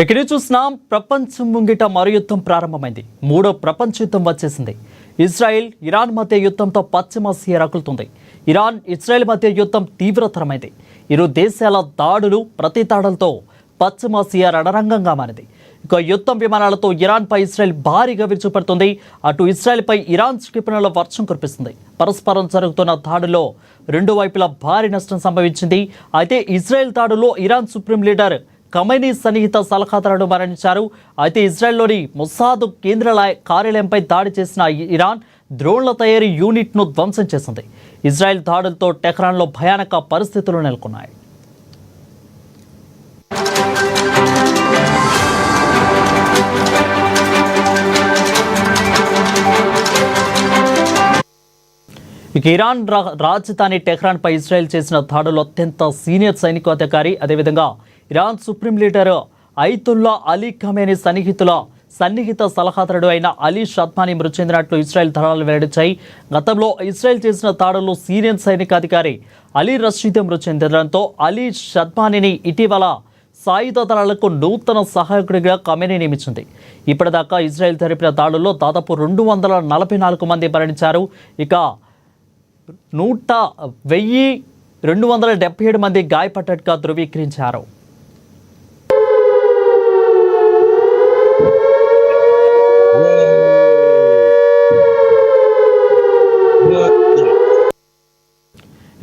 ఎక్కడి చూసినా ప్రపంచం ముంగిట మరో యుద్ధం ప్రారంభమైంది. మూడో ప్రపంచ యుద్ధం వచ్చేసింది. ఇజ్రాయెల్ ఇరాన్ మధ్య యుద్ధంతో పశ్చిమాసియా రగులుతుంది. ఇరాన్ ఇజ్రాయెల్ మధ్య యుద్ధం తీవ్రతరమైంది. ఇరు దేశాల దాడులు ప్రతి దాడులతో పశ్చిమాసియా రణరంగంగా మారింది. ఇక యుద్ధం విమానాలతో ఇరాన్పై ఇజ్రాయెల్ భారీగా విరుచుపడుతుంది. అటు ఇజ్రాయెల్పై ఇరాన్ క్షిపణుల వర్షం కురిపిస్తుంది. పరస్పరం జరుగుతున్న దాడుల్లో రెండు వైపులా భారీ నష్టం సంభవించింది. అయితే ఇజ్రాయెల్ దాడుల్లో ఇరాన్ సుప్రీం లీడర్ ఖమైనీ సన్నిహిత సలహాదారుడు మరణించారు. అయితే ఇజ్రాయెల్లోని మొసాద్ కేంద్ర కార్యాలయంపై దాడి చేసిన ఇరాన్ డ్రోన్ల తయారీ యూనిట్ను ధ్వంసం చేసింది. ఇజ్రాయెల్ దాడులతో టెహ్రాన్లో భయానక పరిస్థితులు నెలకొన్నాయి. ఇక ఇరాన్ రాజధాని టెహ్రాన్పై ఇజ్రాయెల్ చేసిన దాడులు అత్యంత సీనియర్ సైనికాధికారి, అదేవిధంగా Iran supreme leader Ayatollah Ali Khamenei సన్నిహిత సలహాదారుడు అయిన అలీ షద్మానీ మృతి చెందినట్లు ఇజ్రాయెల్ దళాలు వెల్లడించాయి. గతంలో ఇజ్రాయెల్ చేసిన దాడుల్లో సీనియర్ సైనికాధికారి అలీ రషీద్ మృతి చెందడంతో అలీ షద్మానీని ఇటీవల సాయుధ దళాలకు నూతన సహాయకుడిగా ఖమేనీ నియమించింది. ఇప్పటిదాకా ఇజ్రాయెల్ జరిపిన దాడుల్లో దాదాపు 244 మంది మరణించారు. ఇక 1277 మంది గాయపడ్డట్టుగా ధృవీకరించారు.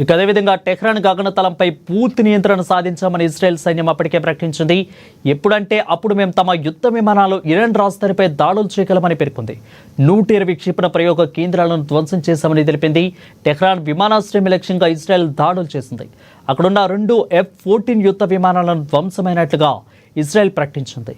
ఇక అదేవిధంగా టెహ్రాన్ గగనతలంపై పూర్తి నియంత్రణ సాధించామని ఇజ్రాయెల్ సైన్యం అప్పటికే ప్రకటించింది. ఎప్పుడంటే అప్పుడు మేము తమ యుద్ధ విమానాలు ఇరాన్ రాజధానిపై దాడులు చేయగలమని పేర్కొంది. 120 క్షిపణ ప్రయోగ కేంద్రాలను ధ్వంసం చేశామని తెలిపింది. టెహ్రాన్ విమానాశ్రయం లక్ష్యంగా ఇజ్రాయెల్ దాడులు చేసింది. అక్కడున్న 2 F-14 యుద్ధ విమానాలను ధ్వంసమైనట్లుగా ఇజ్రాయెల్ ప్రకటించింది.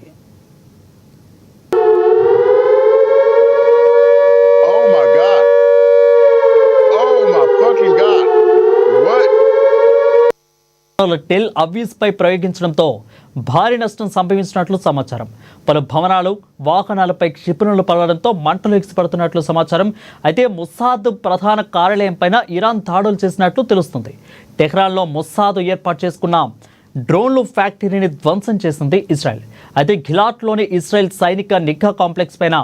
టెల్ అవీవ్ పై ప్రయోగించడంతో భారీ నష్టం సంభవించినట్లు సమాచారం. పలు భవనాలు, వాహనాలపై క్షిపణులు పడడంతో మంటలు ఎగిసిపడుతున్నట్లు సమాచారం. అయితే మొసాద్ ప్రధాన కార్యాలయం పైన ఇరాన్ దాడులు చేసినట్లు తెలుస్తుంది. టెహ్రాన్లో మొసాద్ ఏర్పాటు చేసుకున్న డ్రోన్లు ఫ్యాక్టరీని ధ్వంసం చేసింది ఇజ్రాయెల్. అయితే గిలాట్లోని ఇజ్రాయెల్ సైనిక నిఘా కాంప్లెక్స్ పైన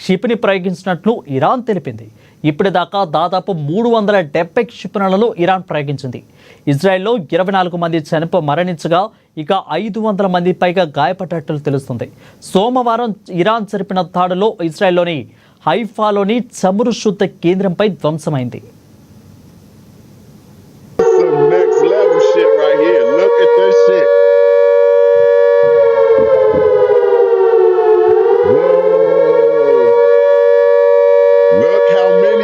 క్షిపణి ప్రయోగించినట్లు ఇరాన్ తెలిపింది. ఇప్పటిదాకా దాదాపు 370 క్షిపణులను ఇరాన్ ప్రయోగించింది. ఇజ్రాయెల్లో 24 మంది మరణించగా ఇక 500 మంది పైగా గాయపడ్డట్లు తెలుస్తుంది. సోమవారం ఇరాన్ జరిపిన దాడిలో ఇజ్రాయెల్లోని హైఫాలోని చమురు శుద్ధ కేంద్రంపై ధ్వంసమైంది.